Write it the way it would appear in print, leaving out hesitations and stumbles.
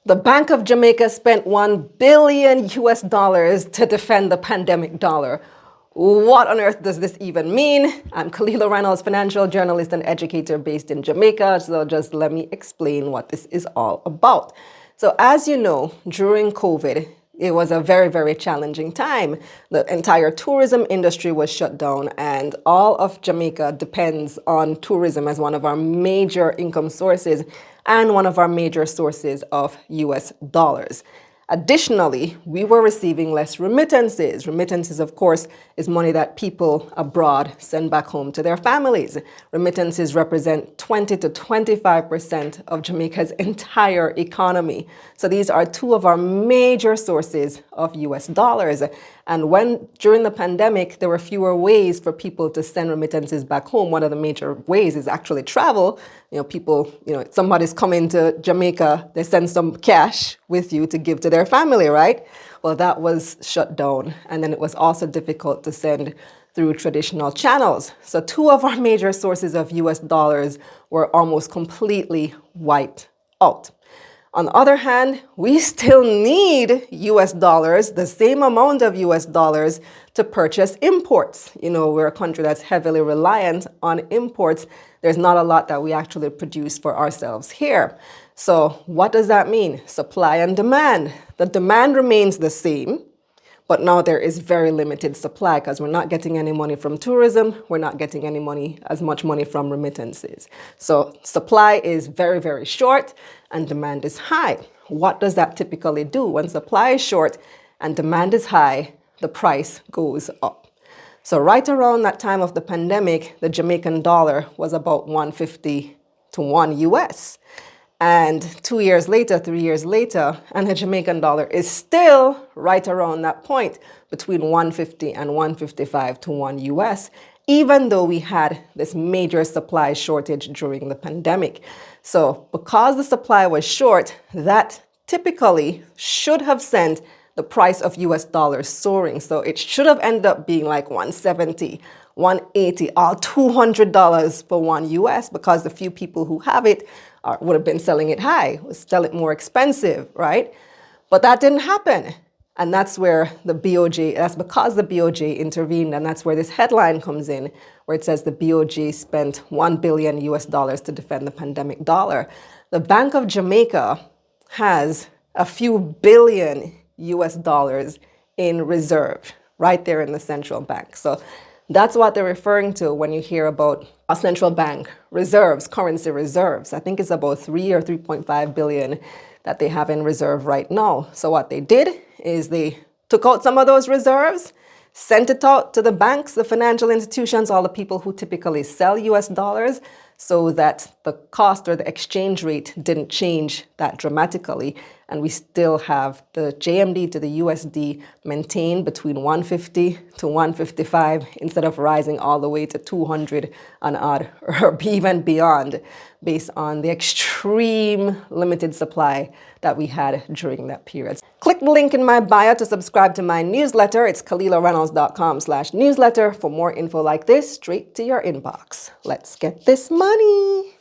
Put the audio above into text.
The Bank of Jamaica spent $1 billion to defend the pandemic dollar. What on earth does this even mean? I'm Kalilah Reynolds, financial journalist and educator based in Jamaica, so just let me explain what this is all about. So as you know, during COVID, it was a very, very challenging time. The entire tourism industry was shut down, and all of Jamaica depends on tourism as one of our major income sources and one of our major sources of US dollars. Additionally, we were receiving less remittances. Remittances, of course, is money that people abroad send back home to their families. Remittances represent 20 to 25% of Jamaica's entire economy. So these are two of our major sources of US dollars. And when during the pandemic, there were fewer ways for people to send remittances back home. One of the major ways is actually travel. Somebody's coming to Jamaica, they send some cash with you to give to their family, right? Well, that was shut down. And then it was also difficult to send through traditional channels. So two of our major sources of US dollars were almost completely wiped out. On the other hand, we still need US dollars, the same amount of US dollars to purchase imports. We're a country that's heavily reliant on imports. There's not a lot that we actually produce for ourselves here. So what does that mean? Supply and demand. The demand remains the same, but now there is very limited supply because we're not getting any money from tourism. We're not getting as much money from remittances. So supply is very, very short and demand is high. What does that typically do? When supply is short and demand is high, the price goes up. So right around that time of the pandemic, the Jamaican dollar was about 150 to 1 US. And 2 years later, 3 years later, and the Jamaican dollar is still right around that point between 150 and 155 to 1 US, even though we had this major supply shortage during the pandemic. So because the supply was short, that typically should have sent the price of US dollars soaring. So it should have ended up being like 170, 180, or $200 for 1 US because the few people who have it would have been selling it high, would sell it more expensive, right? But that didn't happen. And that's where that's because the BOJ intervened, and that's where this headline comes in, where it says the BOJ spent $1 billion to defend the pandemic dollar. The Bank of Jamaica has a few billion US dollars in reserve right there in the central bank. So that's what they're referring to when you hear about a central bank reserves, currency reserves. I think it's about 3 or 3.5 billion that they have in reserve right now. So what they did is they took out some of those reserves, sent it out to the banks, the financial institutions, all the people who typically sell US dollars, so that the cost or the exchange rate didn't change that dramatically. And we still have the JMD to the USD maintained between 150 to 155 instead of rising all the way to 200 and odd or even beyond based on the extreme limited supply that we had during that period. Click the link in my bio to subscribe to my newsletter. It's KalilahReynolds.com/newsletter for more info like this straight to your inbox. Let's get this money.